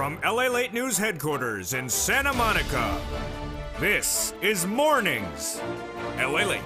From LALATE News Headquarters in Santa Monica, this is Mornings LALATE.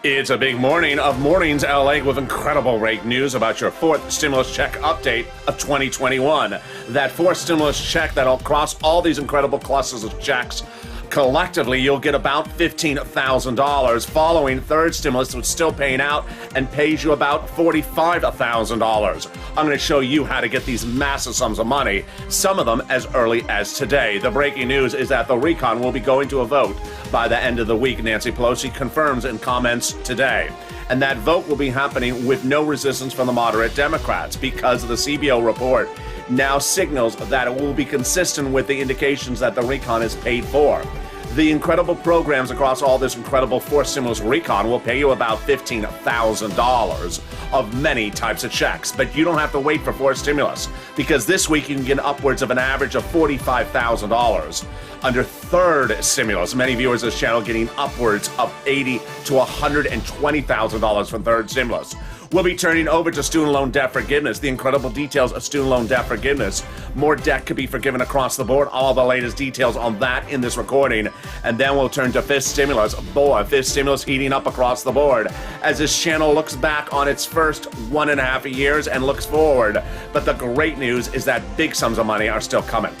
It's a big morning of Mornings LA with incredible rate news about your fourth stimulus check update of 2021. That fourth stimulus check that'll cross all these incredible clusters of checks. Collectively, you'll get about $15,000. Following third stimulus, which is still paying out and pays you about $45,000. I'm going to show you how to get these massive sums of money, some of them as early as today. The breaking news is that the recon will be going to a vote by the end of the week. Nancy Pelosi confirms in comments today. And that vote will be happening with no resistance from the moderate Democrats because the CBO report now signals that it will be consistent with the indications that the recon is paid for. The incredible programs across all this incredible fourth stimulus recon will pay you about $15,000 of many types of checks. But you don't have to wait for fourth stimulus because this week you can get upwards of an average of $45,000. Under third stimulus, many viewers of this channel getting upwards of $80,000 to $120,000 from third stimulus. We'll be turning over to student loan debt forgiveness, the incredible details of student loan debt forgiveness. More debt could be forgiven across the board. All the latest details on that in this recording. And then we'll turn to fifth stimulus. Boy, fifth stimulus heating up across the board as this channel looks back on its first 1.5 years and looks forward. But the great news is that big sums of money are still coming.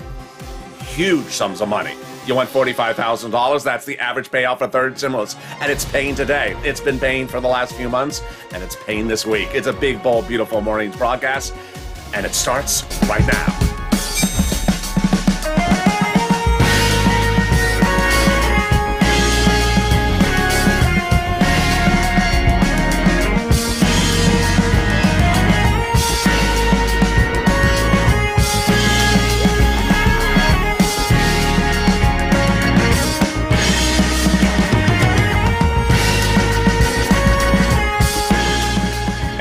Huge sums of money. You want $45,000? That's the average payout for third stimulus. And it's paying today. It's been paying for the last few months, and it's paying this week. It's a big, bold, beautiful morning's broadcast, and it starts right now.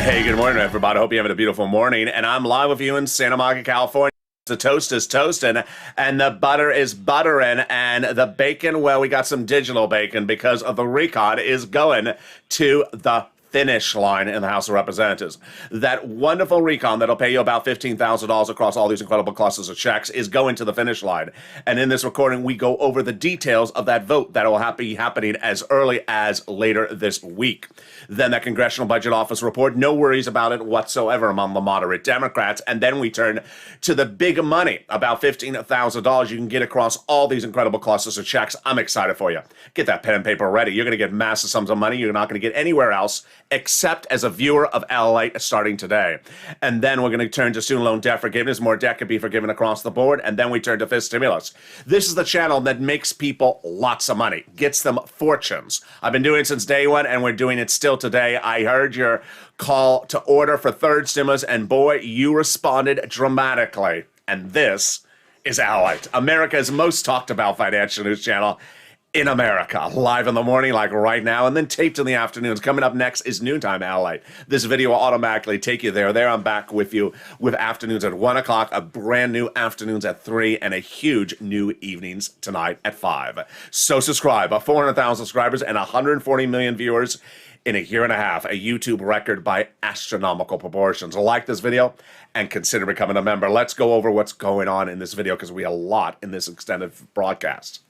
Hey, good morning, everybody. Hope you're having a beautiful morning. And I'm live with you in Santa Monica, California. The toast is toasting, and the butter is buttering, and the bacon, well, we got some digital bacon because of the recon is going to the finish line in the House of Representatives. That wonderful recon that'll pay you about $15,000 across all these incredible clusters of checks is going to the finish line. And in this recording, we go over the details of that vote that will be happening as early as later this week. Then that Congressional Budget Office report, no worries about it whatsoever among the moderate Democrats. And then we turn to the big money, about $15,000 you can get across all these incredible clusters of checks. I'm excited for you. Get that pen and paper ready. You're going to get massive sums of money you're not going to get anywhere else except as a viewer of LALATE starting today. And then we're going to turn to student loan debt forgiveness. More debt could be forgiven across the board. And then we turn to fifth stimulus. This is the channel that makes people lots of money, gets them fortunes. I've been doing it since day one, and we're doing it still today. I heard your call to order for third stimulus, and boy, you responded dramatically. And this is LALATE, America's most talked about financial news channel in America, live in the morning like right now, and then taped in the afternoons. Coming up next is Noontime LALATE. This video will automatically take you there. I'm back with you with afternoons at 1 o'clock, a brand new afternoons at 3, and a huge new evenings tonight at 5. So subscribe. 400,000 subscribers and 140 million viewers in a year and a half, a YouTube record by astronomical proportions. Like this video and consider becoming a member. Let's go over what's going on in this video because we have a lot in this extended broadcast.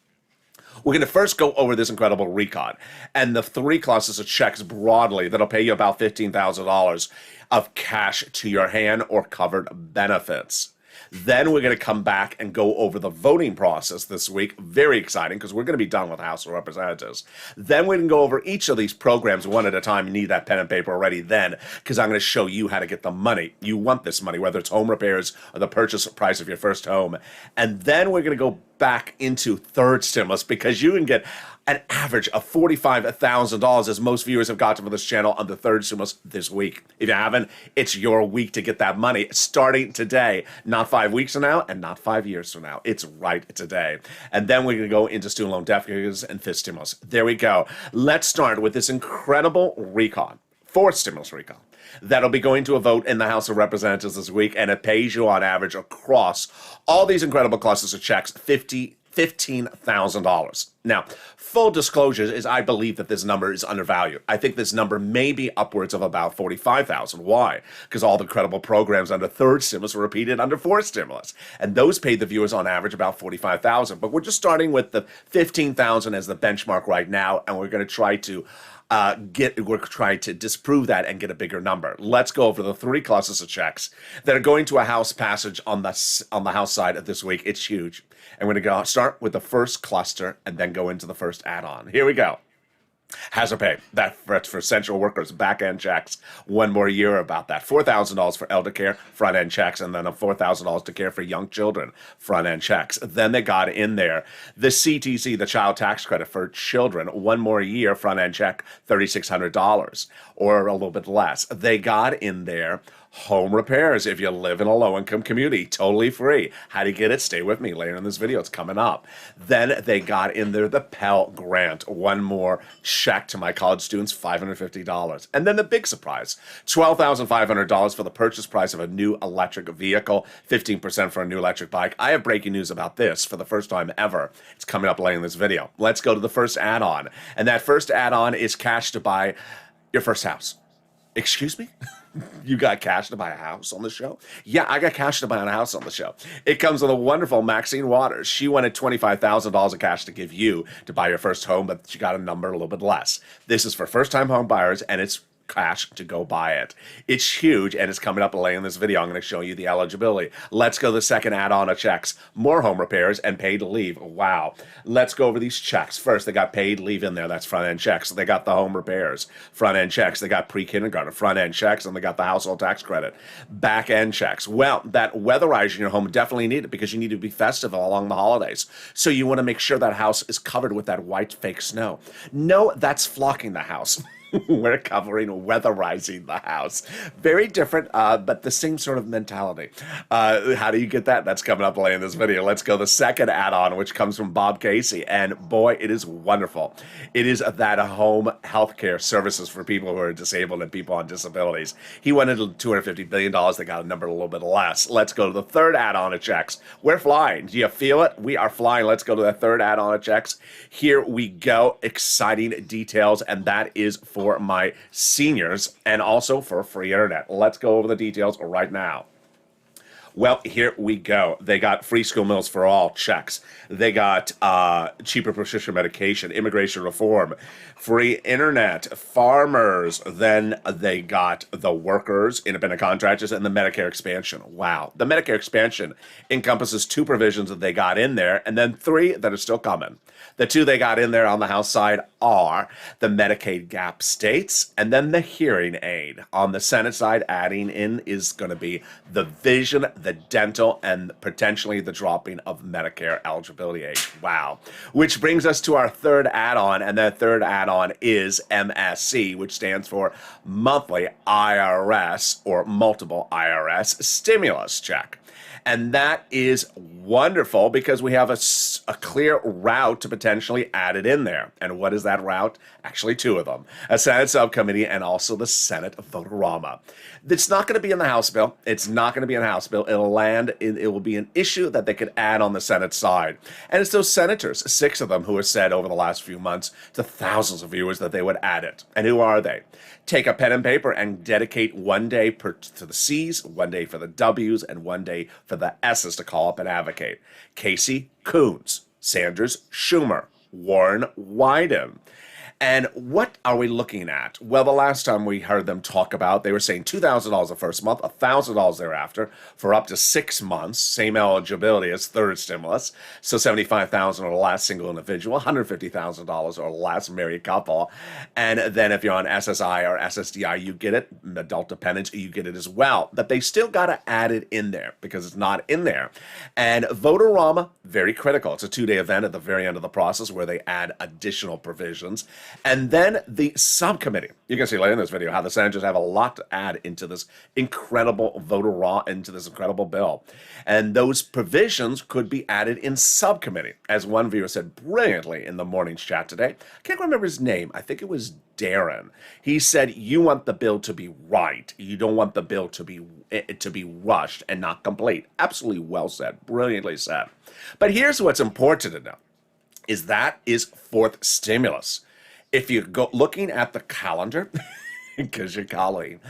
We're going to first go over this incredible recon and the three clusters of checks broadly that'll pay you about $15,000 of cash to your hand or covered benefits. Then we're going to come back and go over the voting process this week. Very exciting because we're going to be done with the House of Representatives. Then we can go over each of these programs one at a time. You need that pen and paper already then because I'm going to show you how to get the money. You want this money, whether it's home repairs or the purchase price of your first home. And then we're going to go back into third stimulus because you can get an average of $45,000 as most viewers have gotten for this channel on the third stimulus this week. If you haven't, it's your week to get that money starting today, not 5 weeks from now and not 5 years from now. It's right today. And then we're going to go into student loan debt forgiveness and fifth stimulus. There we go. Let's start with this incredible recon, fourth stimulus recon. That'll be going to a vote in the House of Representatives this week, and it pays you on average across all these incredible clusters of checks $15,000. Now, full disclosure is I believe that this number is undervalued. I think this number may be upwards of about 45,000. Why? Because all the credible programs under third stimulus were repeated under fourth stimulus. And those paid the viewers on average about 45,000. But we're just starting with the 15,000 as the benchmark right now, and we're going to try to we're trying to disprove that and get a bigger number. Let's go over the three classes of checks that are going to a House passage on the House side of this week. It's huge. And we're going to start with the first cluster and then go into the first add-on. Here we go. Hazard pay, that's for essential workers, back-end checks. One more year about that. $4,000 for elder care, front-end checks, and then a $4,000 to care for young children, front-end checks. Then they got in there the CTC, the child tax credit for children, one more year, front-end check, $3,600, or a little bit less. They got in there home repairs if you live in a low-income community, totally free. How do you get it? Stay with me later in this video. It's coming up. Then they got in there the Pell Grant, one more check to my college students, $550. And then the big surprise, $12,500 for the purchase price of a new electric vehicle, 15% for a new electric bike. I have breaking news about this for the first time ever. It's coming up later in this video. Let's go to the first add-on. And that first add-on is cash to buy your first house. Excuse me? You got cash to buy a house on the show? Yeah, I got cash to buy a house on the show. It comes with a wonderful Maxine Waters. She wanted $25,000 of cash to give you to buy your first home, but she got a number a little bit less. This is for first-time home buyers, and it's cash to go buy it. It's huge, and it's coming up later in this video. I'm going to show you the eligibility. Let's go to the second add-on of checks. More home repairs and paid leave. Wow. Let's go over these checks. First, they got paid leave in there. That's front-end checks. They got the home repairs. Front-end checks. They got pre-kindergarten. Front-end checks, and they got the household tax credit. Back-end checks. Well, that weatherizing your home definitely needed because you need to be festive along the holidays. So you want to make sure that house is covered with that white fake snow. No, that's flocking the house. We're covering weatherizing the house. Very different, but the same sort of mentality. How do you get that? That's coming up later in this video. Let's go to the second add-on, which comes from Bob Casey. And boy, it is wonderful. It is that home health care services for people who are disabled and people on disabilities. He wanted $250 billion. They got a number a little bit less. Let's go to the third add-on of checks. We're flying. Do you feel it? We are flying. Let's go to the third add-on of checks. Here we go. Exciting details, and that is for my seniors and also for free internet. Let's go over the details right now. Well, here we go. They got free school meals for all, checks. They got cheaper prescription medication, immigration reform, free internet, farmers. Then they got the workers, independent contractors, and the Medicare expansion. Wow. The Medicare expansion encompasses two provisions that they got in there, and then three that are still coming. The two they got in there on the House side are the Medicaid gap states and then the hearing aid. On the Senate side, adding in is going to be the vision, the dental, and potentially the dropping of Medicare eligibility age. Wow. Which brings us to our third add-on, and that third add-on is MSC, which stands for Monthly IRS or Multiple IRS Stimulus Check. And that is wonderful because we have a clear route to potentially add it in there. And what is that route? Actually, two of them. A Senate subcommittee and also the Senate vote-a-rama. It's not going to be in the House bill. It's not going to be in the House bill. It'll land, it will be an issue that they could add on the Senate side. And it's those senators, 6 of them, who have said over the last few months to thousands of viewers that they would add it. And who are they? Take a pen and paper and dedicate one day to the C's, one day for the W's, and one day for the S's to call up and advocate. Casey, Coons, Sanders, Schumer, Warren, Wyden. And what are we looking at? Well, the last time we heard them talk about, they were saying $2,000 the first month, $1,000 thereafter for up to 6 months, same eligibility as third stimulus. So $75,000 or less single individual, $150,000 or less married couple. And then if you're on SSI or SSDI, you get it. Adult dependents, you get it as well. But they still got to add it in there because it's not in there. And vote-a-rama, very critical. It's a 2-day event at the very end of the process where they add additional provisions. And then the subcommittee. You can see later in this video how the senators have a lot to add into this incredible into this incredible bill. And those provisions could be added in subcommittee. As one viewer said brilliantly in the morning's chat today, I can't remember his name. I think it was Darren. He said, you want the bill to be right. You don't want the bill to be rushed and not complete. Absolutely well said. Brilliantly said. But here's what's important to know. that is fourth stimulus. If you go looking at the calendar, because you're calling,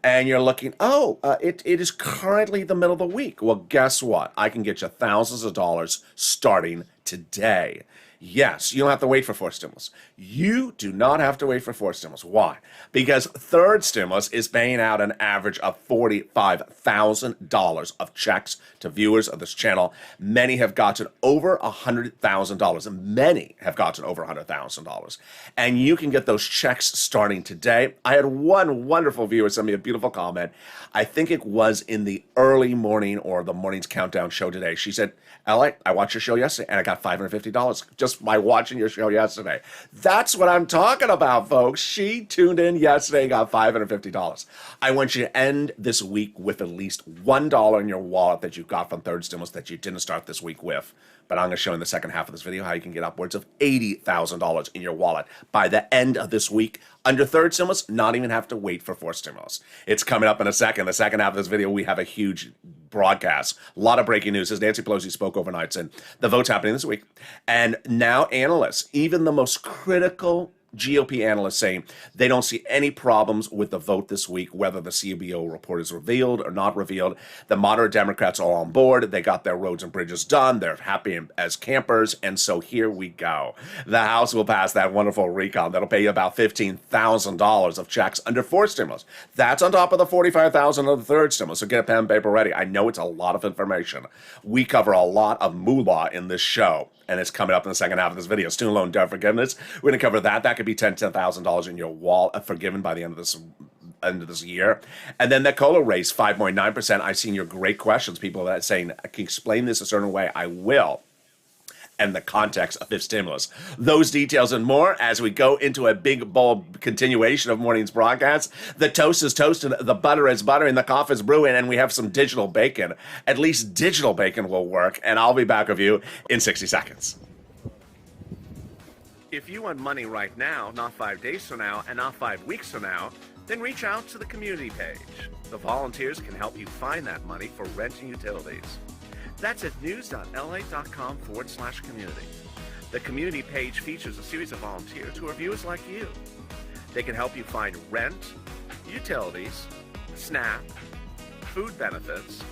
and you're looking, it is currently the middle of the week. Well, guess what? I can get you thousands of dollars starting today. Yes, you don't have to wait for fourth stimulus. You do not have to wait for fourth stimulus. Why? Because third stimulus is paying out an average of $45,000 of checks to viewers of this channel. Many have gotten over $100,000. Many have gotten over $100,000. And you can get those checks starting today. I had one wonderful viewer send me a beautiful comment. I think it was in the early morning or the morning's countdown show today. She said, "LA, I watched your show yesterday and I got $550 just by watching your show yesterday." That's what I'm talking about, folks. She tuned in yesterday and got $550. I want you to end this week with at least $1 in your wallet that you got from third stimulus that you didn't start this week with. But I'm going to show in the second half of this video how you can get upwards of $80,000 in your wallet by the end of this week. Under third stimulus, not even have to wait for fourth stimulus. It's coming up in a second. The second half of this video, we have a huge broadcast. A lot of breaking news as Nancy Pelosi spoke overnight, and the vote's happening this week. And now analysts, even the most critical GOP analysts, saying they don't see any problems with the vote this week, whether the CBO report is revealed or not revealed. The moderate Democrats are on board. They got their roads and bridges done. They're happy as campers. And so here we go. The House will pass that wonderful recon that'll pay you about $15,000 of checks under fourth stimulus. That's on top of the $45,000 of the third stimulus. So get a pen and paper ready. I know it's a lot of information. We cover a lot of moolah in this show, and it's coming up in the second half of this video. Student loan debt forgiveness. We're going to cover that. That could be $10,000 in your wallet forgiven by the end of this year. And then the COLA raise, 5.9%. I've seen your great questions. People that are saying, "I can explain this a certain way." I will. And the context of fifth stimulus. Those details and more as we go into a big, bold continuation of morning's broadcast. The toast is toasting, the butter is buttering, the coffee is brewing, and we have some digital bacon. At least digital bacon will work, and I'll be back with you in 60 seconds. If you want money right now, not 5 days from now, and not 5 weeks from now, then reach out to the community page. The volunteers can help you find that money for rent and utilities. That's at news.la.com/community. The community page features a series of volunteers who are viewers like you. They can help you find rent, utilities, SNAP, food benefits,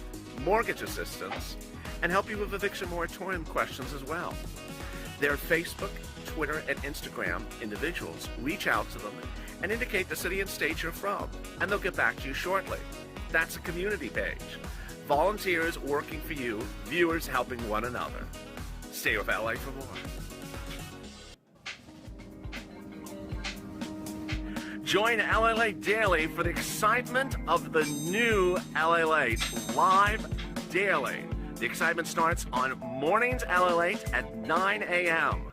mortgage assistance, and help you with eviction moratorium questions as well. Their Facebook, Twitter, and Instagram individuals reach out to them and indicate the city and state you're from, and they'll get back to you shortly. That's a community page. Volunteers working for you, viewers helping one another. Stay with LA for more. Join LALATE Daily for the excitement of the new LALATE live daily. The excitement starts on mornings LALATE at 9 a.m.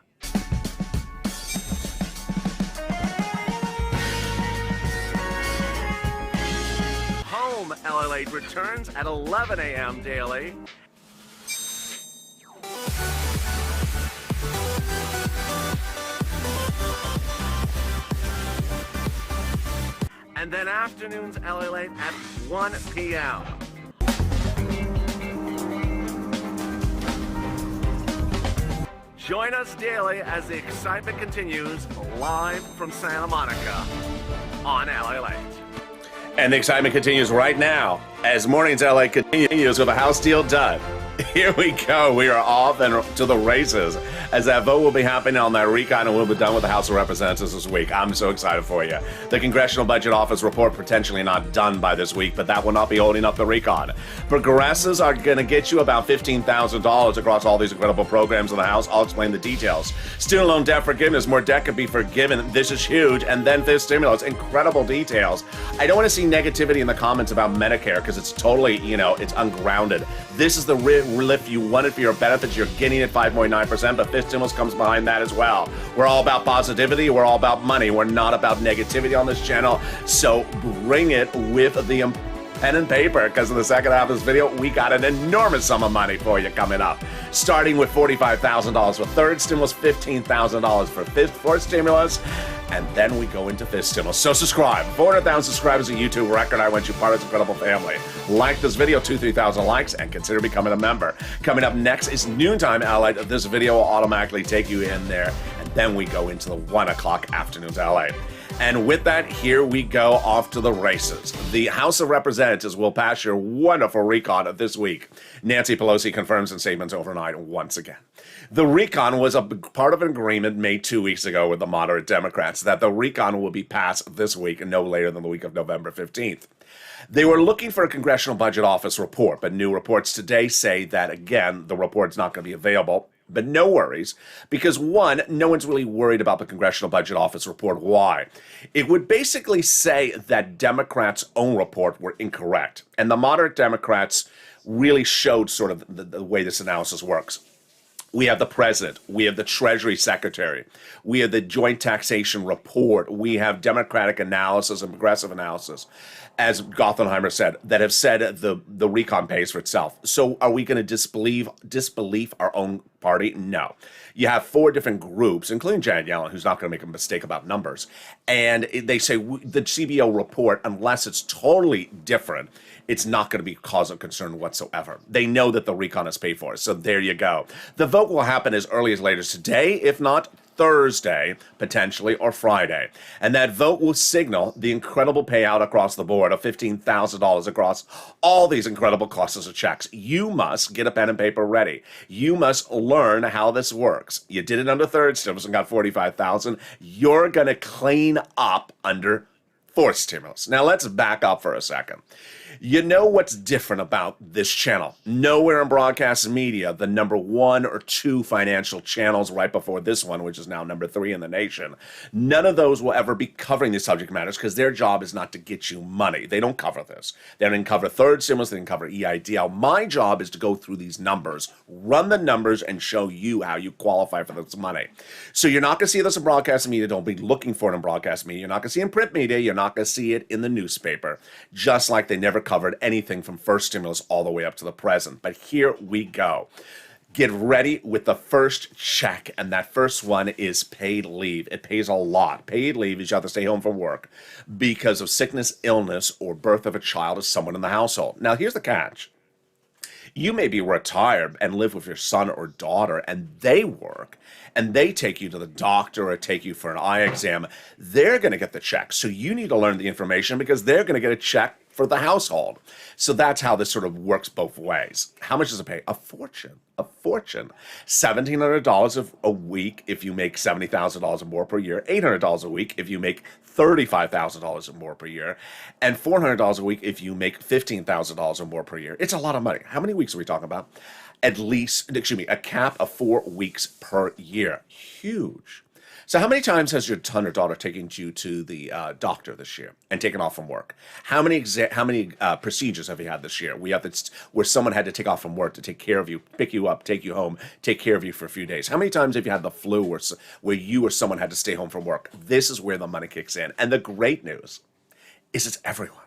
Home LALATE returns at 11 a.m. daily. And then afternoons LALATE at 1 p.m. Join us daily as the excitement continues live from Santa Monica on LALATE. And the excitement continues right now as Mornings LA continues with a House deal done. Here we go. We are off and to the races as that vote will be happening on that recon and we'll be done with the House of Representatives this week. I'm so excited for you. The Congressional Budget Office report potentially not done by this week, but that will not be holding up the recon. Progressives are going to get you about $15,000 across all these incredible programs in the House. I'll explain the details. Student loan debt forgiveness. More debt could be forgiven. This is huge. And then fifth stimulus. Incredible details. I don't want to see negativity in the comments about Medicare because it's totally, it's ungrounded. This is the lift you wanted for your benefits. You're getting it 5.9%, but fifth stimulus comes behind that as well. We're all about positivity. We're all about money. We're not about negativity on this channel. So bring it with the pen and paper, because in the second half of this video, we got an enormous sum of money for you coming up. Starting with $45,000 for third stimulus, $15,000 for fourth stimulus, and then we go into fifth stimulus. So subscribe. 400,000 subscribers, a YouTube record. I want you part of this incredible family. Like this video, 2,000-3,000 likes, and consider becoming a member. Coming up next is Noontime LALATE. This video will automatically take you in there, and then we go into the 1 o'clock afternoons LALATE. And with that, here we go off to the races. The House of Representatives will pass your wonderful recon of this week. Nancy Pelosi confirms in statements overnight once again. The recon was a part of an agreement made 2 weeks ago with the moderate Democrats that the recon will be passed this week and no later than the week of November 15th. They were looking for a Congressional Budget Office report, but new reports today say that, again, the report's not going to be available. But no worries, because one, no one's really worried about the Congressional Budget Office report. Why? It would basically say that Democrats' own report were incorrect, and the moderate Democrats really showed sort of the way this analysis works. We have the president, we have the Treasury Secretary, we have the Joint Taxation Report, we have Democratic analysis and progressive analysis, as Gothenheimer said, that have said the recon pays for itself. So are we going to disbelieve our own party? No. You have 4 different groups, including Janet Yellen, who's not going to make a mistake about numbers. And they say the CBO report, unless it's totally different, it's not going to be cause of concern whatsoever. They know that the recon is paid for. So there you go. The vote will happen as early as later today, if not Thursday, potentially, or Friday. And that vote will signal the incredible payout across the board of $15,000 across all these incredible classes of checks. You must get a pen and paper ready. You must learn how this works. You did it under third stimulus and got $45,000. You're going to clean up under fourth stimulus. Now let's back up for a second. You know what's different about this channel? Nowhere in broadcast media, the number 1 or 2 financial channels right before this one, which is now number 3 in the nation, none of those will ever be covering these subject matters because their job is not to get you money. They don't cover this. They don't cover third stimulus. They don't cover EIDL. My job is to go through these numbers, run the numbers, and show you how you qualify for this money. So you're not going to see this in broadcast media. Don't be looking for it in broadcast media. You're not going to see it in print media. You're not going to see it in the newspaper, just like they never covered anything from first stimulus all the way up to the present. But here we go. Get ready with the first check, and that first one is paid leave. It pays a lot. Paid leave is you have to stay home from work because of sickness, illness, or birth of a child of someone in the household. Now, here's the catch. You may be retired and live with your son or daughter, and they work, and they take you to the doctor or take you for an eye exam. They're going to get the check. So you need to learn the information because they're going to get a check for the household. So that's how this sort of works both ways. How much does it pay? A fortune. A fortune. $1,700 a week if you make $70,000 or more per year. $800 a week if you make $35,000 or more per year. And $400 a week if you make $15,000 or more per year. It's a lot of money. How many weeks are we talking about? At least, a cap of 4 weeks per year. Huge. So how many times has your son or daughter taken you to the doctor this year and taken off from work? How many procedures have you had this year? Where someone had to take off from work to take care of you, pick you up, take you home, take care of you for a few days. How many times have you had the flu where you or someone had to stay home from work? This is where the money kicks in. And the great news is it's everyone.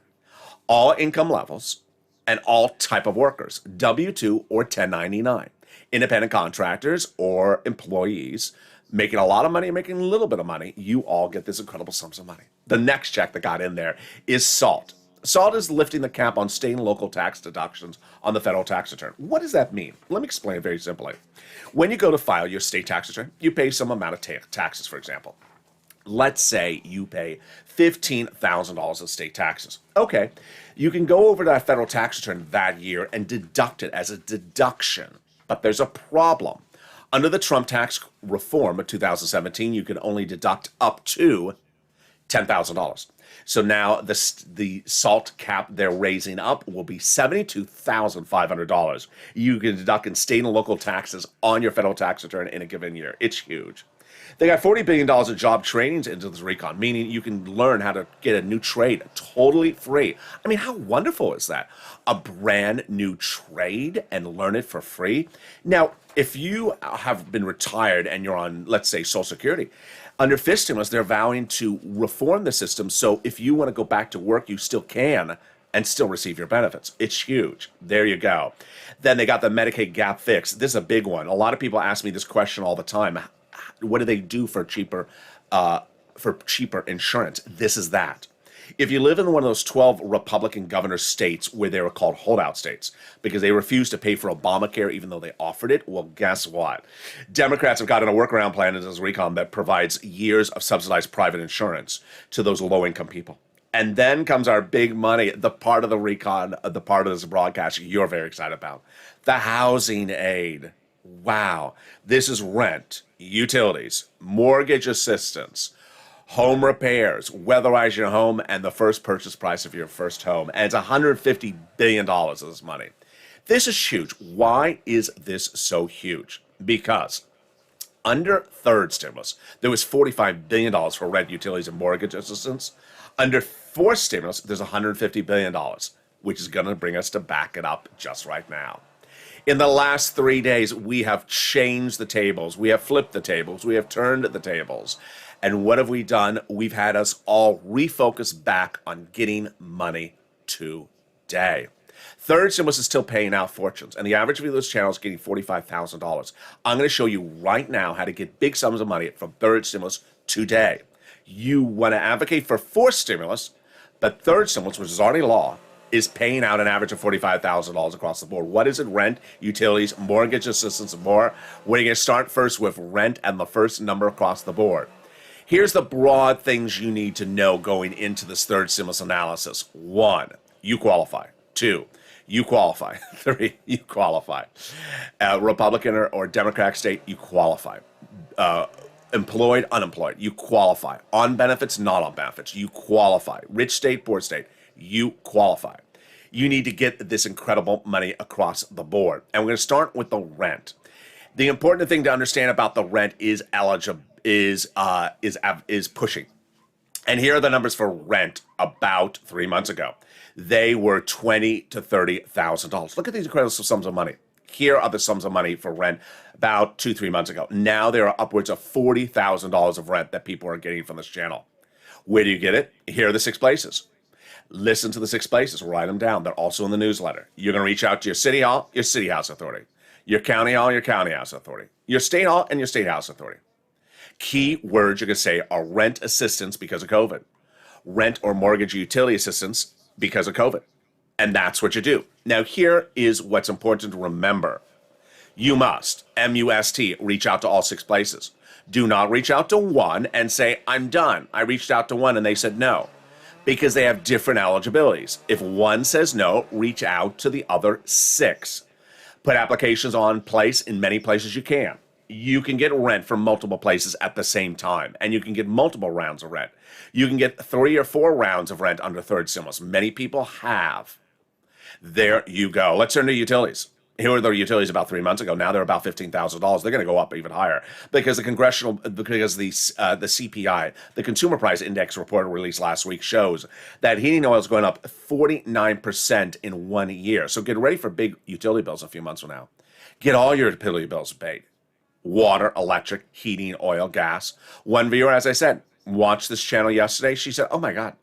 All income levels and all type of workers, W-2 or 1099, independent contractors or employees, making a lot of money, making a little bit of money, you all get this incredible sums of money. The next check that got in there is SALT. SALT is lifting the cap on state and local tax deductions on the federal tax return. What does that mean? Let me explain it very simply. When you go to file your state tax return, you pay some amount of taxes, for example. Let's say you pay $15,000 of state taxes. Okay, you can go over to that federal tax return that year and deduct it as a deduction. But there's a problem. Under the Trump tax reform of 2017, you can only deduct up to $10,000. So now the SALT cap they're raising up will be $72,500. You can deduct in state and local taxes on your federal tax return in a given year. It's huge. They got $40 billion of job trainings into this recon, meaning you can learn how to get a new trade totally free. I mean, how wonderful is that? A brand new trade and learn it for free. Now, if you have been retired and you're on, let's say, Social Security, under fifth stimulus, they're vowing to reform the system. So if you want to go back to work, you still can and still receive your benefits. It's huge. There you go. Then they got the Medicaid gap fix. This is a big one. A lot of people ask me this question all the time. What do they do for cheaper insurance? This is that. If you live in one of those 12 Republican governor states where they were called holdout states because they refused to pay for Obamacare even though they offered it, well, guess what? Democrats have gotten a workaround plan in this recon that provides years of subsidized private insurance to those low-income people. And then comes our big money, the part of the recon, the part of this broadcast you're very excited about, the housing aid. Wow. This is rent, utilities, mortgage assistance, home repairs, weatherize your home, and the first purchase price of your first home. And it's $150 billion of this money. This is huge. Why is this so huge? Because under third stimulus, there was $45 billion for rent, utilities, and mortgage assistance. Under fourth stimulus, there's $150 billion, which is going to bring us to back it up just right now. In the last 3 days, we have changed the tables. We have flipped the tables. We have turned the tables. And what have we done? We've had us all refocus back on getting money today. Third stimulus is still paying out fortunes, and the average viewer of this channel is getting $45,000. I'm going to show you right now how to get big sums of money from third stimulus today. You want to advocate for fourth stimulus, but third stimulus, which is already law, is paying out an average of $45,000 across the board. What is it? Rent, utilities, mortgage assistance, and more. We're going to start first with rent and the first number across the board. Here's the broad things you need to know going into this third stimulus analysis. 1, you qualify. 2, you qualify. 3, you qualify. Republican or Democratic state, you qualify. Employed, unemployed, you qualify. On benefits, not on benefits, you qualify. Rich state, poor state, you qualify. You need to get this incredible money across the board. And we're going to start with the rent. The important thing to understand about the rent is pushing. And here are the numbers for rent about 3 months ago. They were $20,000 to $30,000. Look at these incredible sums of money. Here are the sums of money for rent about 2-3 months ago. Now there are upwards of $40,000 of rent that people are getting from this channel. Where do you get it? Here are the 6 places. Listen to the 6 places. Write them down. They're also in the newsletter. You're going to reach out to your city hall, your city house authority, your county hall, your county house authority, your state hall, and your state house authority. Key words you're going to say are rent assistance because of COVID, rent or mortgage utility assistance because of COVID. And that's what you do. Now, here is what's important to remember. You must, M-U-S-T, reach out to all 6 places. Do not reach out to one and say, I'm done. I reached out to one and they said no, because they have different eligibilities. If one says no, reach out to the other 6. Put applications on place in many places you can. You can get rent from multiple places at the same time, and you can get multiple rounds of rent. You can get 3 or 4 rounds of rent under third stimulus. Many people have. There you go. Let's turn to utilities. Here were the utilities about 3 months ago. Now they're about $15,000. They're going to go up even higher because the CPI, the Consumer Price Index report released last week, shows that heating oil is going up 49% in 1 year. So get ready for big utility bills a few months from now. Get all your utility bills paid. Water, electric, heating, oil, gas. One viewer, as I said, watched this channel yesterday. She said, oh my God,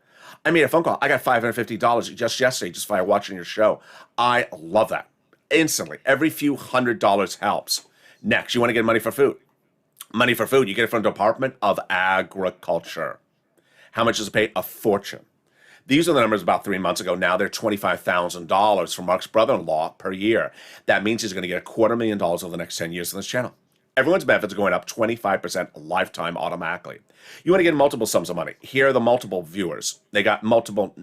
I made a phone call. I got $550 just yesterday just by watching your show. I love that. Instantly. Every few $100 helps. Next, you want to get money for food. Money for food, you get it from the Department of Agriculture. How much does it pay? A fortune. These are the numbers about 3 months ago. Now they're $25,000 for Mark's brother-in-law per year. That means he's going to get $250,000 over the next 10 years on this channel. Everyone's benefits are going up 25% lifetime automatically. You want to get multiple sums of money. Here are the multiple viewers. They got multiple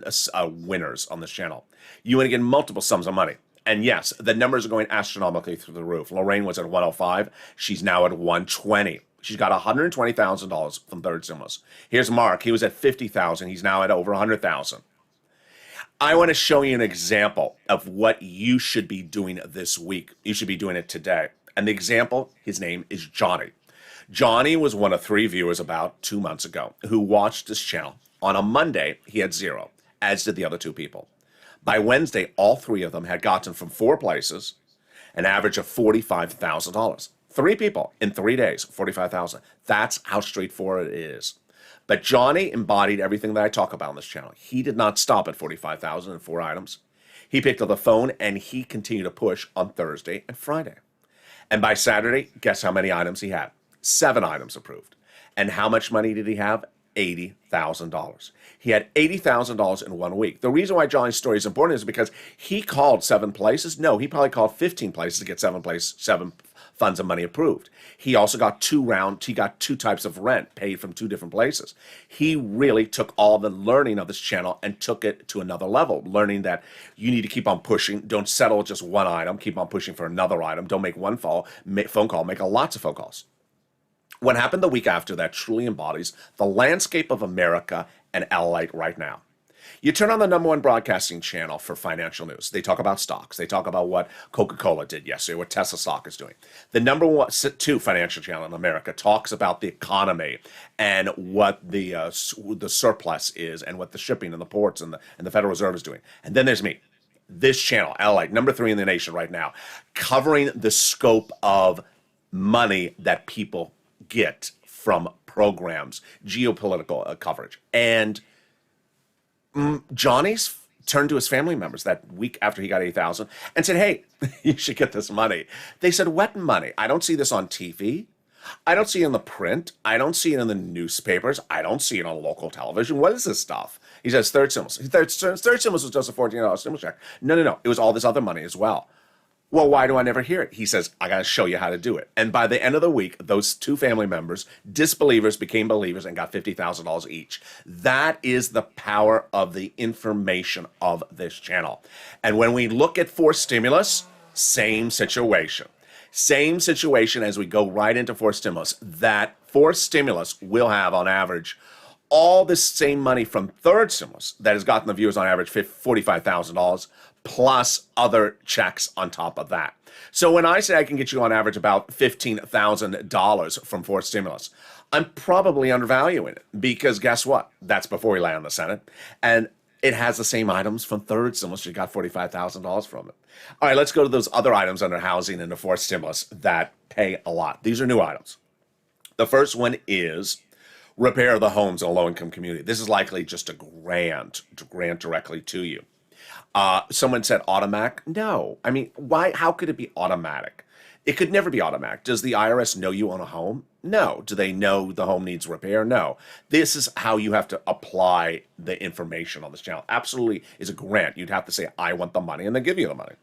winners on this channel. You want to get multiple sums of money. And yes, the numbers are going astronomically through the roof. Lorraine was at 105. She's now at 120. She's got $120,000 from third stimulus. Here's Mark. He was at 50,000. He's now at over 100,000. I want to show you an example of what you should be doing this week. You should be doing it today. And the example, his name is Johnny. Johnny was one of 3 viewers about 2 months ago who watched this channel. On a Monday, he had 0, as did the other 2 people. By Wednesday, all 3 of them had gotten from 4 places an average of $45,000. 3 people in 3 days, $45,000. That's how straightforward it is. But Johnny embodied everything that I talk about on this channel. He did not stop at 45,000 and 4 items. He picked up the phone and he continued to push on Thursday and Friday. And by Saturday, guess how many items he had? 7 items approved. And how much money did he have? $80,000. He had $80,000 in 1 week. The reason why Johnny's story is important is because he called 7 places. No, he probably called 15 places to get 7 funds of money approved. He also got 2 types of rent paid from 2 different places. He really took all the learning of this channel and took it to another level, learning that you need to keep on pushing. Don't settle just one item. Keep on pushing for another item. Don't make one phone call. Make lots of phone calls. What happened the week after that truly embodies the landscape of America and LALATE right now. You turn on the #1 broadcasting channel for financial news. They talk about stocks. They talk about what Coca-Cola did yesterday, what Tesla stock is doing. The #2 financial channel in America talks about the economy and what the surplus is and what the shipping and the ports and the Federal Reserve is doing. And then there's me. This channel, LALATE, #3 in the nation right now, covering the scope of money that people get from programs, geopolitical coverage. And Johnny's turned to his family members that week after he got 8,000 and said, hey, you should get this money. They said, what money? I don't see this on TV. I don't see it in the print. I don't see it in the newspapers. I don't see it on local television. What is this stuff? He says, third stimulus. Third stimulus was just a $14 stimulus check. No. It was all this other money as well. Well, why do I never hear it? He says, I got to show you how to do it. And by the end of the week, those 2 family members, disbelievers, became believers and got $50,000 each. That is the power of the information of this channel. And when we look at forced stimulus, same situation. Same situation as we go right into forced stimulus. That forced stimulus will have, on average, all the same money from third stimulus that has gotten the viewers on average $45,000 plus other checks on top of that. So when I say I can get you on average about $15,000 from forced stimulus, I'm probably undervaluing it because guess what? That's before we land in the Senate. And it has the same items from third stimulus. You got $45,000 from it. All right, let's go to those other items under housing and the forced stimulus that pay a lot. These are new items. The first one is repair of the homes in a low-income community. This is likely just a grant directly to you. Someone said automatic. No. I mean, why? How could it be automatic? It could never be automatic. Does the IRS know you own a home? No. Do they know the home needs repair? No. This is how you have to apply the information on this channel. Absolutely is a grant. You'd have to say, I want the money, and they give you the money.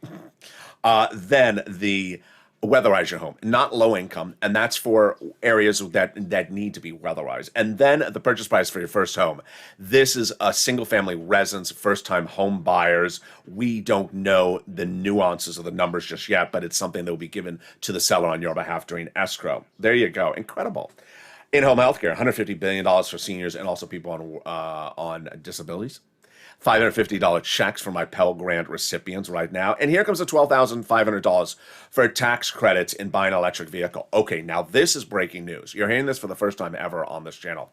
Then the weatherize your home, not low income, and that's for areas that need to be weatherized. And then the purchase price for your first home. This is a single family residence, first time home buyers. We don't know the nuances of the numbers just yet, but it's something that will be given to the seller on your behalf during escrow. There you go. Incredible. In-home healthcare, $150 billion for seniors and also people on disabilities. $550 checks for my Pell Grant recipients right now. And here comes the $12,500 for tax credits in buying an electric vehicle. Okay, now this is breaking news. You're hearing this for the first time ever on this channel.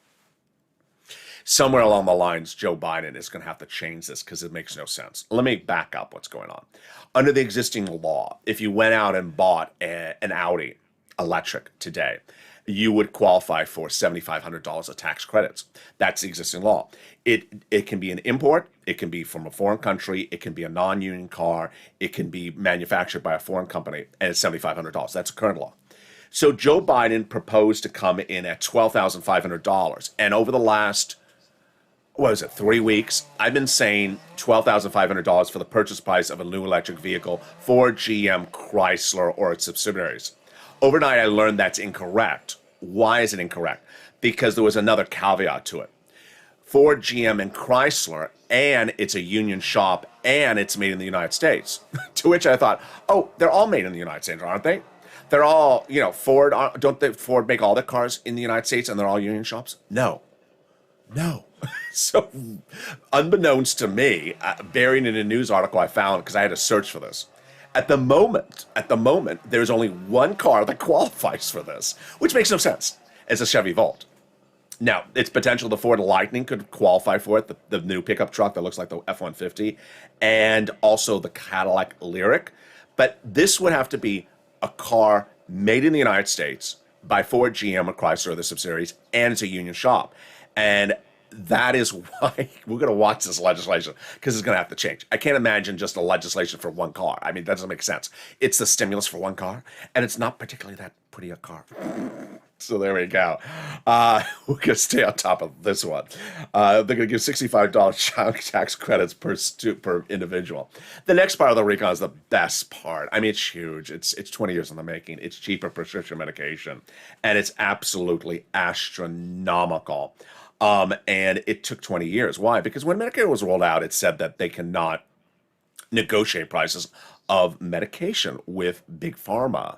Somewhere along the lines, Joe Biden is going to have to change this because it makes no sense. Let me back up what's going on. Under the existing law, if you went out and bought an Audi electric today, you would qualify for $7,500 of tax credits. That's the existing law. It can be an import. It can be from a foreign country. It can be a non-union car. It can be manufactured by a foreign company, and it's $7,500. That's the current law. So Joe Biden proposed to come in at $12,500. And over the last, 3 weeks, I've been saying $12,500 for the purchase price of a new electric vehicle for GM, Chrysler, or its subsidiaries. Overnight, I learned that's incorrect. Why is it incorrect? Because there was another caveat to it. Ford, GM, and Chrysler, and it's a union shop, and it's made in the United States. To which I thought, oh, they're all made in the United States, aren't they? They're all, Ford, Ford make all their cars in the United States, and they're all union shops? No. So, unbeknownst to me, buried in a news article I found, because I had to search for this, At the moment, there's only one car that qualifies for this, which makes no sense. It's a Chevy Volt. Now, it's potential the Ford Lightning could qualify for it, the new pickup truck that looks like the F-150, and also the Cadillac Lyriq. But this would have to be a car made in the United States by Ford, GM, or Chrysler, or the subsidiaries, and it's a union shop. And that is why we're going to watch this legislation because it's going to have to change. I can't imagine just a legislation for one car. I mean, that doesn't make sense. It's the stimulus for one car, and it's not particularly that pretty a car. So there we go. We're going to stay on top of this one. They're going to give $65 child tax credits per individual. The next part of the recon is the best part. I mean, it's huge. It's 20 years in the making. It's cheaper prescription medication, and it's absolutely astronomical. And it took 20 years. Why? Because when Medicare was rolled out, it said that they cannot negotiate prices of medication with Big Pharma.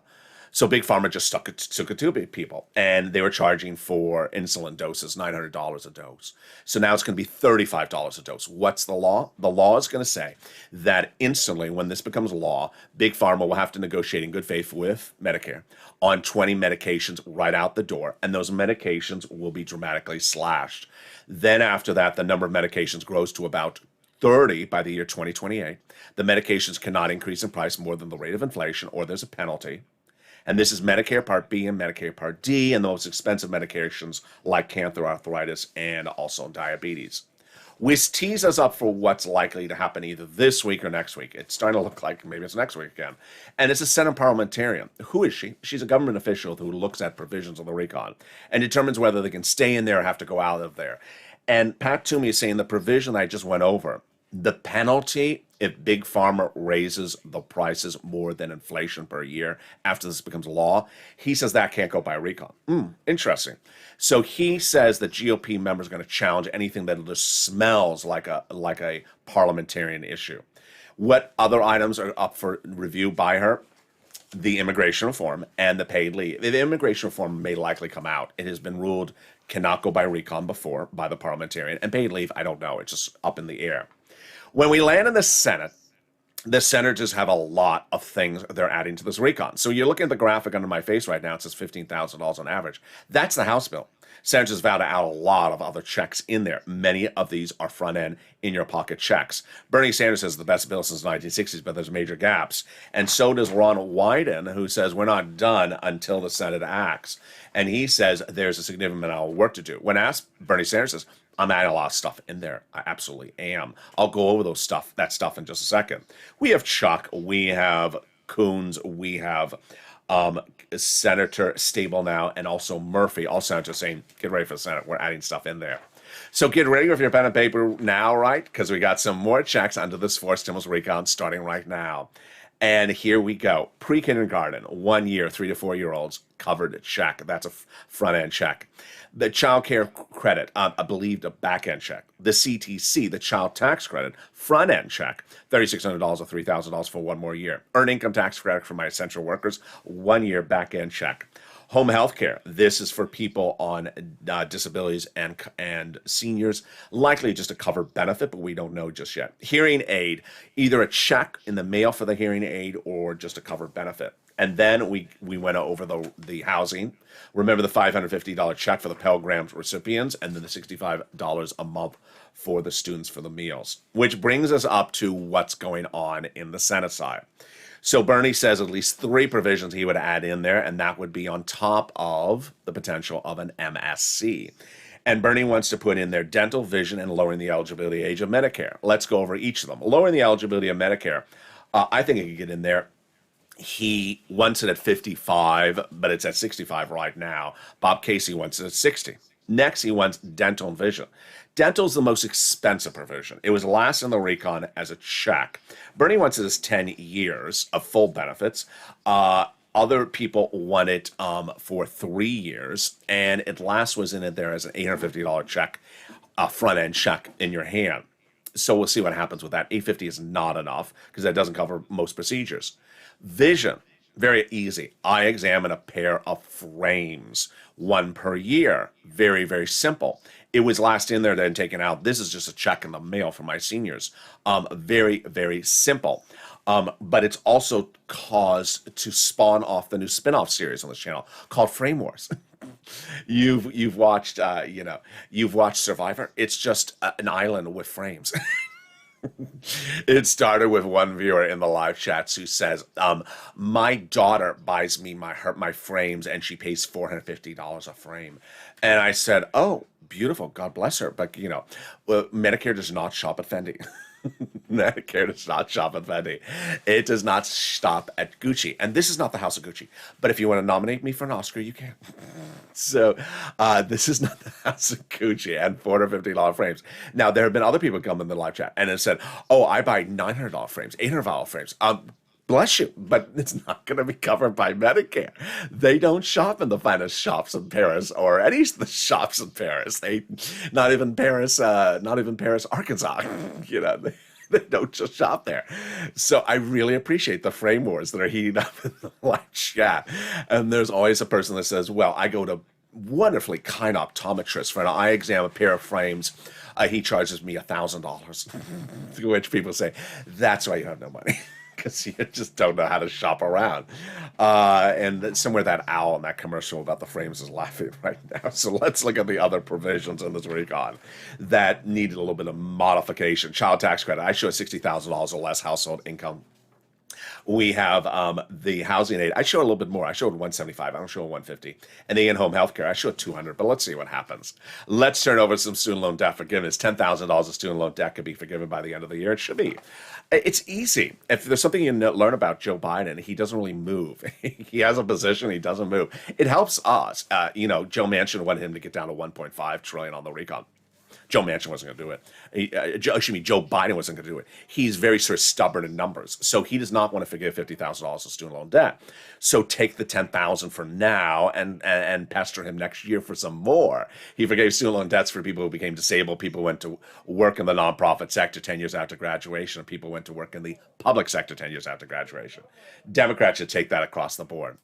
So Big Pharma just took it to big people, and they were charging for insulin doses $900 a dose. So now it's going to be $35 a dose. What's the law? The law is going to say that instantly, when this becomes law, Big Pharma will have to negotiate in good faith with Medicare on 20 medications right out the door, and those medications will be dramatically slashed. Then after that, the number of medications grows to about 30 by the year 2028. The medications cannot increase in price more than the rate of inflation, or there's a penalty. And this is Medicare Part B and Medicare Part D, and those expensive medications like cancer, arthritis, and also diabetes. Which tees us up for what's likely to happen either this week or next week. It's starting to look like maybe it's next week again. And it's a Senate parliamentarian. Who is she? She's a government official who looks at provisions of the recon and determines whether they can stay in there or have to go out of there. And Pat Toomey is saying the provision I just went over, the penalty if Big Pharma raises the prices more than inflation per year after this becomes law, he says that can't go by recon. Interesting. So he says that GOP members are going to challenge anything that just smells like a parliamentarian issue. What other items are up for review by her? The immigration reform and the paid leave. The immigration reform may likely come out. It has been ruled cannot go by recon before by the parliamentarian. And paid leave, I don't know. It's just up in the air. When we land in the senators have a lot of things they're adding to this recon. So you're looking at the graphic under my face right now. It says $15,000 on average. That's the House bill. Senators vow to add a lot of other checks in there. Many of these are front-end, in-your-pocket checks. Bernie Sanders says the best bill since the 1960s, but there's major gaps. And so does Ron Wyden, who says we're not done until the Senate acts. And he says there's a significant amount of work to do. When asked, Bernie Sanders says, I'm adding a lot of stuff in there. I absolutely am. I'll go over that stuff in just a second. We have Chuck. We have Coons. We have Senator Stable now, and also Murphy. All senators saying, get ready for the Senate. We're adding stuff in there. So get ready with your pen and paper now, right? Because we got some more checks under this forced stimulus recon starting right now. And here we go. Pre-kindergarten, 1 year, 3 to 4 year olds, covered check. That's a front-end check. The child care credit, I believe a back-end check. The CTC, the child tax credit, front-end check, $3,600 or $3,000 for 1 more year. Earned income tax credit for my essential workers, 1 year back-end check. Home health care. This is for people on disabilities and seniors, likely just a covered benefit, but we don't know just yet. Hearing aid, either a check in the mail for the hearing aid or just a covered benefit. And then we went over the housing. Remember the $550 check for the Pell Grant recipients, and then the $65 a month for the students for the meals, which brings us up to what's going on in the Senate side. So Bernie says at least 3 provisions he would add in there, and that would be on top of the potential of an MSC. And Bernie wants to put in there dental, vision, and lowering the eligibility age of Medicare. Let's go over each of them. Lowering the eligibility of Medicare, I think it could get in there. He wants it at 55, but it's at 65 right now. Bob Casey wants it at 60. Next, he wants dental and vision. Dental is the most expensive provision. It was last in the recon as a check. Bernie wants it as 10 years of full benefits. Other people want it for 3 years, and it last was in it there as an $850 check, a front-end check in your hand. So we'll see what happens with that. $850 is not enough because that doesn't cover most procedures. Vision, very easy. I examine a pair of frames, 1 per year. Very, very simple. It was last in there, then taken out. This is just a check in the mail for my seniors. Very, very simple. But it's also caused to spawn off the new spin-off series on this channel called Frame Wars. You've watched you've watched Survivor. It's just an island with frames. It started with one viewer in the live chats who says, my daughter buys me my frames and she pays $450 a frame. And I said, oh, beautiful. God bless her. But, well, Medicare does not shop at Fendi. Medicare does not shop at Fendi. It does not stop at Gucci. And this is not the House of Gucci. But if you want to nominate me for an Oscar, you can. So this is not the House of Gucci and $450 frames. Now, there have been other people come in the live chat and have said, oh, I buy $900 frames, $800 frames. Bless you, but it's not going to be covered by Medicare. They don't shop in the finest shops in Paris or any of the shops in Paris. Not even Paris, Arkansas. They don't just shop there. So I really appreciate the frame wars that are heating up in the live chat. And there's always a person that says, well, I go to wonderfully kind optometrist for an eye exam, a pair of frames. He charges me $1,000. To which people say, that's why you have no money. Because you just don't know how to shop around. And somewhere that owl in that commercial about the frames is laughing right now. So let's look at the other provisions in this recon that needed a little bit of modification. Child tax credit. I show $60,000 or less household income. We have the housing aid. I show a little bit more. I showed 175. I don't show 150. And the in-home health care, I show 200. But let's see what happens. Let's turn over some student loan debt forgiveness. $10,000 of student loan debt could be forgiven by the end of the year. It should be. It's easy. If there's something you learn about Joe Biden, he doesn't really move. He has a position. He doesn't move. It helps us. Joe Manchin wanted him to get down to 1.5 trillion on the recon. Joe Manchin wasn't going to do it. Joe Biden wasn't going to do it. He's very sort of stubborn in numbers. So he does not want to forgive $50,000 of student loan debt. So take the $10,000 for now and pester him next year for some more. He forgave student loan debts for people who became disabled. People went to work in the nonprofit sector 10 years after graduation. And people went to work in the public sector 10 years after graduation. Democrats should take that across the board.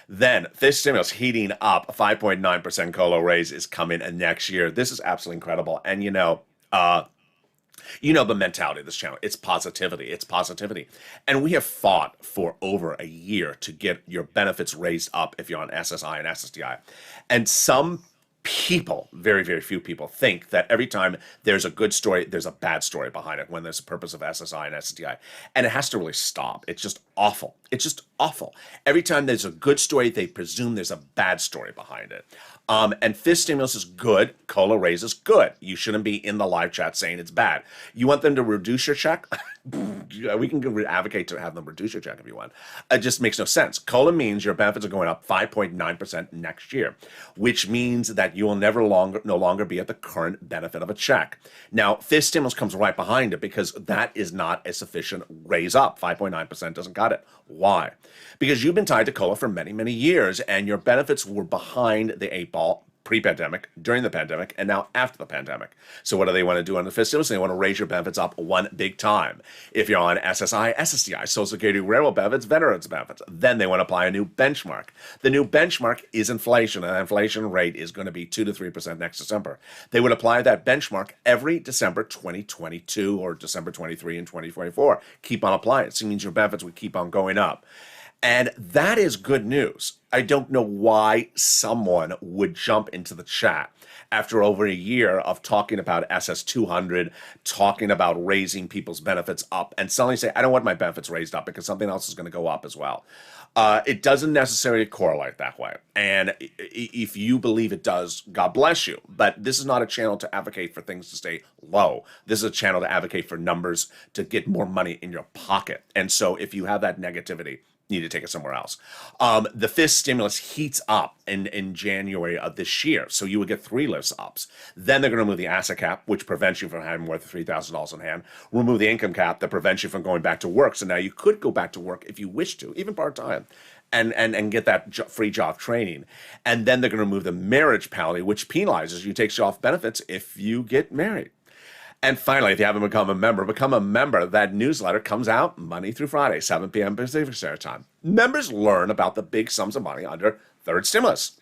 Then, this stimulus heating up, a 5.9% COLA raise is coming next year. This is absolutely incredible. And the mentality of this channel. It's positivity. It's positivity. And we have fought for over a year to get your benefits raised up if you're on SSI and SSDI. And some people, very, very few people, think that every time there's a good story, there's a bad story behind it when there's a purpose of SSI and SSDI. And it has to really stop. It's just awful. It's just awful. Every time there's a good story, they presume there's a bad story behind it. And fifth stimulus is good. COLA raise is good. You shouldn't be in the live chat saying it's bad. You want them to reduce your check? We can advocate to have them reduce your check if you want. It just makes no sense. COLA means your benefits are going up 5.9% next year, which means that you will no longer be at the current benefit of a check. Now, fifth stimulus comes right behind it because that is not a sufficient raise up. 5.9% doesn't cut it. Why? Because you've been tied to COLA for many, many years, and your benefits were behind the 8-ball pre-pandemic, during the pandemic, and now after the pandemic. So what do they want to do on the fifth stimulus? They want to raise your benefits up one big time. If you're on SSI, SSDI, Social Security, railroad benefits, veterans benefits, then they want to apply a new benchmark. The new benchmark is inflation, and the inflation rate is going to be 2 to 3% next December. They would apply that benchmark every December 2022 or December 23 and 2024. Keep on applying it. So it means your benefits would keep on going up. And that is good news. I don't know why someone would jump into the chat after over a year of talking about SS200, talking about raising people's benefits up, and suddenly say, I don't want my benefits raised up because something else is going to go up as well. It doesn't necessarily correlate that way. And if you believe it does, God bless you. But this is not a channel to advocate for things to stay low. This is a channel to advocate for numbers to get more money in your pocket. And so if you have that negativity, need to take it somewhere else. The fifth stimulus heats up in January of this year, so you would get 3 lifts ups. Then they're going to remove the asset cap, which prevents you from having more than $3,000 in hand. Remove the income cap that prevents you from going back to work. So now you could go back to work if you wish to, even part-time, and get that free job training. And then they're going to remove the marriage penalty, which penalizes you, takes you off benefits if you get married. And finally, if you haven't become a member, That newsletter comes out Monday through Friday, 7 p.m. Pacific Standard Time. Members learn about the big sums of money under third stimulus.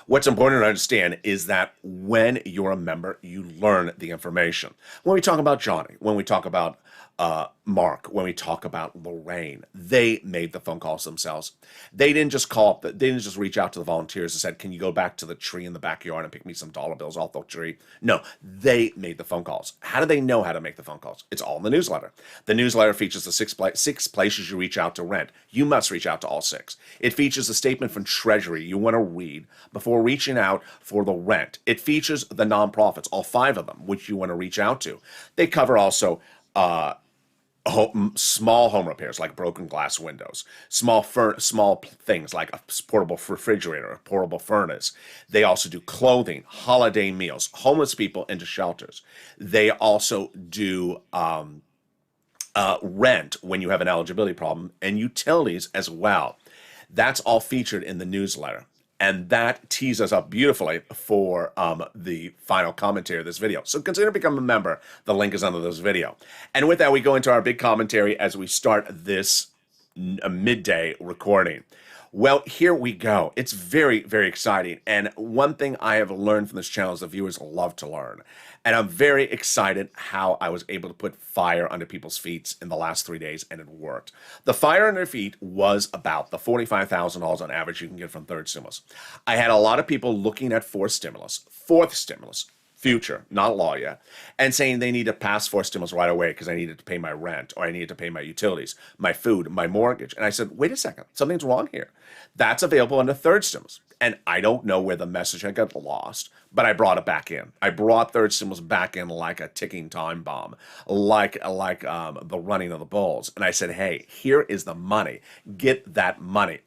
What's important to understand is that when you're a member, you learn the information. When we talk about Johnny, when we talk about Mark, when we talk about Lorraine, they made the phone calls themselves. They didn't just call up, they didn't just reach out to the volunteers and said, can you go back to the tree in the backyard and pick me some dollar bills off the tree? No, they made the phone calls. How do they know how to make the phone calls? It's all in the newsletter. The newsletter features the six places you reach out to rent. You must reach out to all six. It features a statement from Treasury you want to read before reaching out for the rent. It features the nonprofits, all 5 of them, which you want to reach out to. They cover also small home repairs like broken glass windows, small things like a portable refrigerator, a portable furnace. They also do clothing, holiday meals, homeless people into shelters. They also do rent when you have an eligibility problem, and utilities as well. That's all featured in the newsletter. And that tees us up beautifully for the final commentary of this video. So consider becoming a member. The link is under this video. And with that, we go into our big commentary as we start this midday recording. Well, here we go. It's very, very exciting. And one thing I have learned from this channel is the viewers love to learn. And I'm very excited how I was able to put fire under people's feet in the last 3 days, and it worked. The fire under their feet was about the $45,000 on average you can get from third stimulus. I had a lot of people looking at fourth stimulus, future, not law yet, and saying they need to pass fourth stimulus right away because I needed to pay my rent, or I needed to pay my utilities, my food, my mortgage. And I said, wait a second, something's wrong here. That's available under third stimulus. And I don't know where the message had got lost, but I brought it back in. I brought third stimulus back in like a ticking time bomb, like the running of the bulls. And I said, hey, here is the money. Get that money.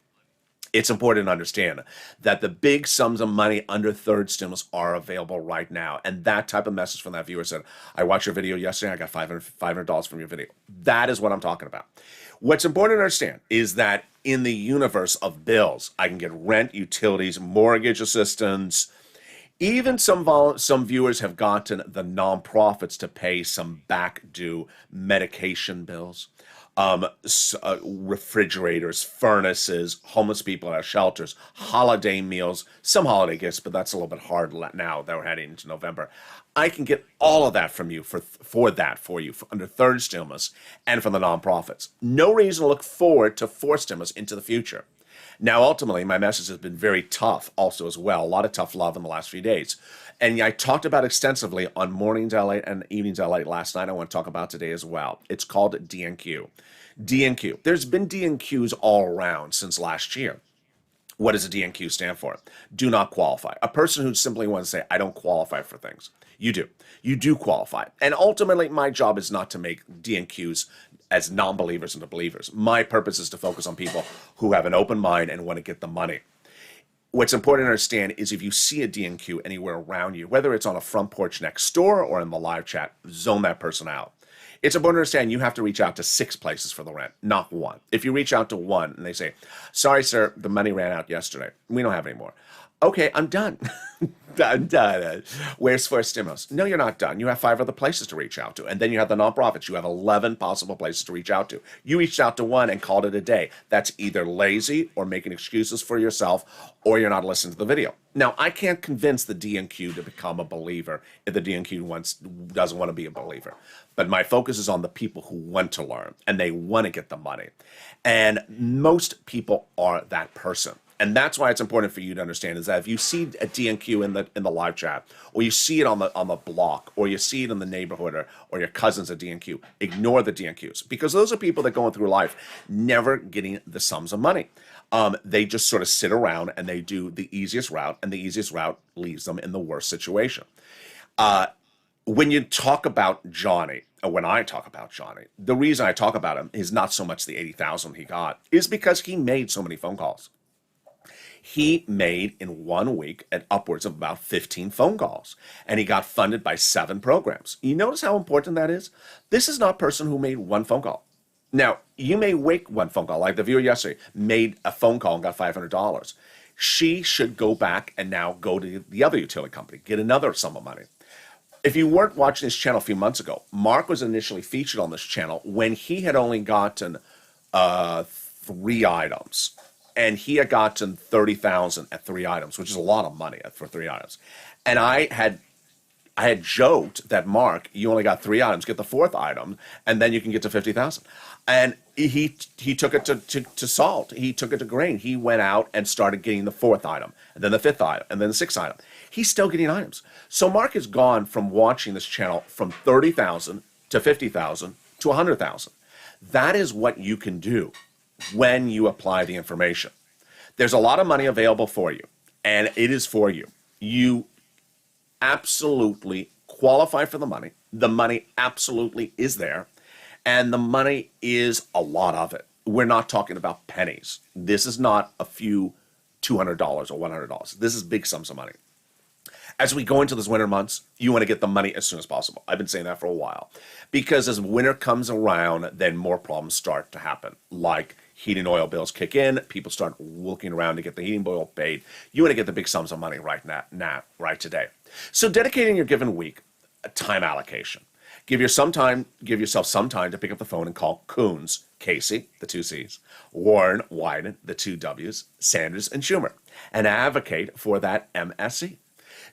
It's important to understand that the big sums of money under third stimulus are available right now. And that type of message from that viewer said, I watched your video yesterday, I got $500 from your video. That is what I'm talking about. What's important to understand is that in the universe of bills, I can get rent, utilities, mortgage assistance. Even some viewers have gotten the nonprofits to pay some back due medication bills. Refrigerators, furnaces, homeless people at shelters, holiday meals, some holiday gifts, but that's a little bit hard now that we're heading into November. I can get all of that from you for you under third stimulus and from the nonprofits. No reason to look forward to fourth stimulus into the future. Now, ultimately, my message has been very tough also as well. A lot of tough love in the last few days. And I talked about extensively on Mornings LA and Evenings LA last night. I want to talk about today as well. It's called DNQ. DNQ. There's been DNQs all around since last year. What does a DNQ stand for? Do not qualify. A person who simply wants to say, I don't qualify for things. You do. You do qualify. And ultimately, my job is not to make DNQs as non-believers into believers. My purpose is to focus on people who have an open mind and want to get the money. What's important to understand is if you see a DNQ anywhere around you, whether it's on a front porch next door or in the live chat, zone that person out. It's important to understand you have to reach out to 6 places for the rent, not 1. If you reach out to 1 and they say, sorry, sir, the money ran out yesterday. We don't have any more. Okay, I'm done. I'm done. Where's first stimulus? No, you're not done. You have 5 other places to reach out to. And then you have the nonprofits. You have 11 possible places to reach out to. You reached out to 1 and called it a day. That's either lazy or making excuses for yourself, or you're not listening to the video. Now, I can't convince the DNQ to become a believer if the DNQ doesn't want to be a believer. But my focus is on the people who want to learn and they want to get the money. And most people are that person. And that's why it's important for you to understand is that if you see a DNQ in the live chat, or you see it on the block, or you see it in the neighborhood, or your cousin's a DNQ, ignore the DNQs, because those are people that going through life never getting the sums of money. They just sort of sit around and they do the easiest route, and the easiest route leaves them in the worst situation. When you talk about Johnny, or when I talk about Johnny, the reason I talk about him is not so much the $80,000 he got, is because he made so many phone calls. He made in 1 week upwards of about 15 phone calls, and he got funded by 7 programs. You notice how important that is? This is not a person who made 1 phone call. Now, you may make 1 phone call, like the viewer yesterday made a phone call and got $500. She should go back and now go to the other utility company, get another sum of money. If you weren't watching this channel a few months ago, Mark was initially featured on this channel when he had only gotten 3 items. And he had gotten $30,000 at 3 items, which is a lot of money for 3 items. And I I had joked that, Mark, you only got 3 items, get the 4th item, and then you can get to 50,000. And he took it to salt. He took it to grain. He went out and started getting the 4th item, and then the 5th item, and then the 6th item. He's still getting items. So Mark has gone from watching this channel from 30,000 to 50,000 to 100,000. That is what you can do when you apply the information. There's a lot of money available for you, and it is for you. You absolutely qualify for the money. The money absolutely is there, and the money is a lot of it. We're not talking about pennies. This is not a few $200 or $100. This is big sums of money. As we go into those winter months, you want to get the money as soon as possible. I've been saying that for a while. Because as winter comes around, then more problems start to happen. Like heating oil bills kick in, people start looking around to get the heating oil paid. You want to get the big sums of money right now, right today. So dedicating your given week a time allocation. Give yourself some time to pick up the phone and call Coons, Casey, the 2 C's, Warren, Wyden, the 2 W's, Sanders, and Schumer, and advocate for that MSE.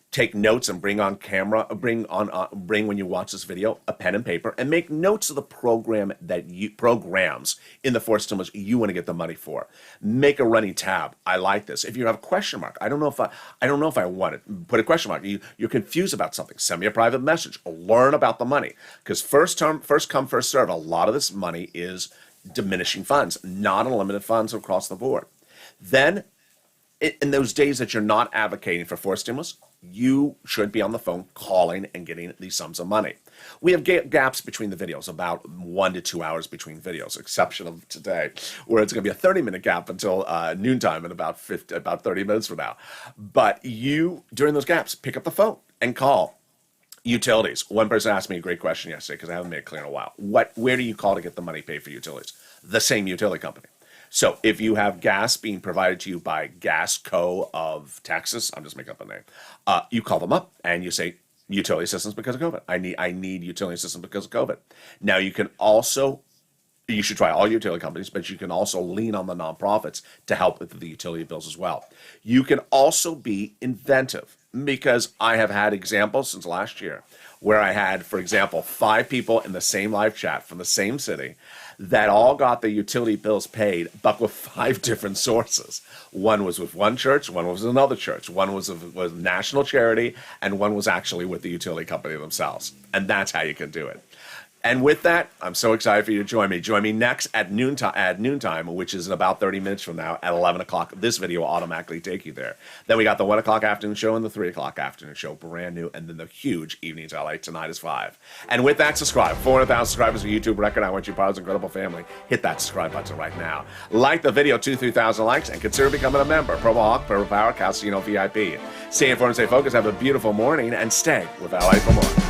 Take notes and bring when you watch this video a pen and paper and make notes of the programs in the 4 stimulus you want to get the money for. Make a running tab. I like this. If you have a question mark, I don't know if I want it. Put a question mark. You're confused about something. Send me a private message. Learn about the money, because first come, first serve. A lot of this money is diminishing funds, not unlimited funds across the board. Then, in those days that you're not advocating for 4 stimulus, you should be on the phone calling and getting these sums of money. We have gaps between the videos, about 1 to 2 hours between videos, exception of today, where it's going to be a 30-minute gap until noontime in about 30 minutes from now. But you, during those gaps, pick up the phone and call. Utilities. One person asked me a great question yesterday because I haven't made it clear in a while. Where do you call to get the money paid for utilities? The same utility company. So if you have gas being provided to you by Gas Co. of Texas, I'm just making up a name, you call them up and you say, utility assistance because of COVID. I need utility assistance because of COVID. Now you should try all utility companies, but you can also lean on the nonprofits to help with the utility bills as well. You can also be inventive, because I have had examples since last year where I had, for example, 5 people in the same live chat from the same city that all got the utility bills paid, but with 5 different sources. One was with one church, one was with another church, one was with national charity, and one was actually with the utility company themselves. And that's how you can do it. And with that, I'm so excited for you to join me. Join me next at noontime, which is in about 30 minutes from now at 11 o'clock. This video will automatically take you there. Then we got the 1 o'clock afternoon show and the 3 o'clock afternoon show, brand new. And then the huge Evenings LA tonight is 5. And with that, subscribe. 400,000 subscribers, a YouTube record. I want you part of this incredible family. Hit that subscribe button right now. Like the video, 2,000-3,000 likes, and consider becoming a member. Promo Hawk, Purple Power, Casino VIP. Stay informed, stay focused, have a beautiful morning, and stay with LA for more.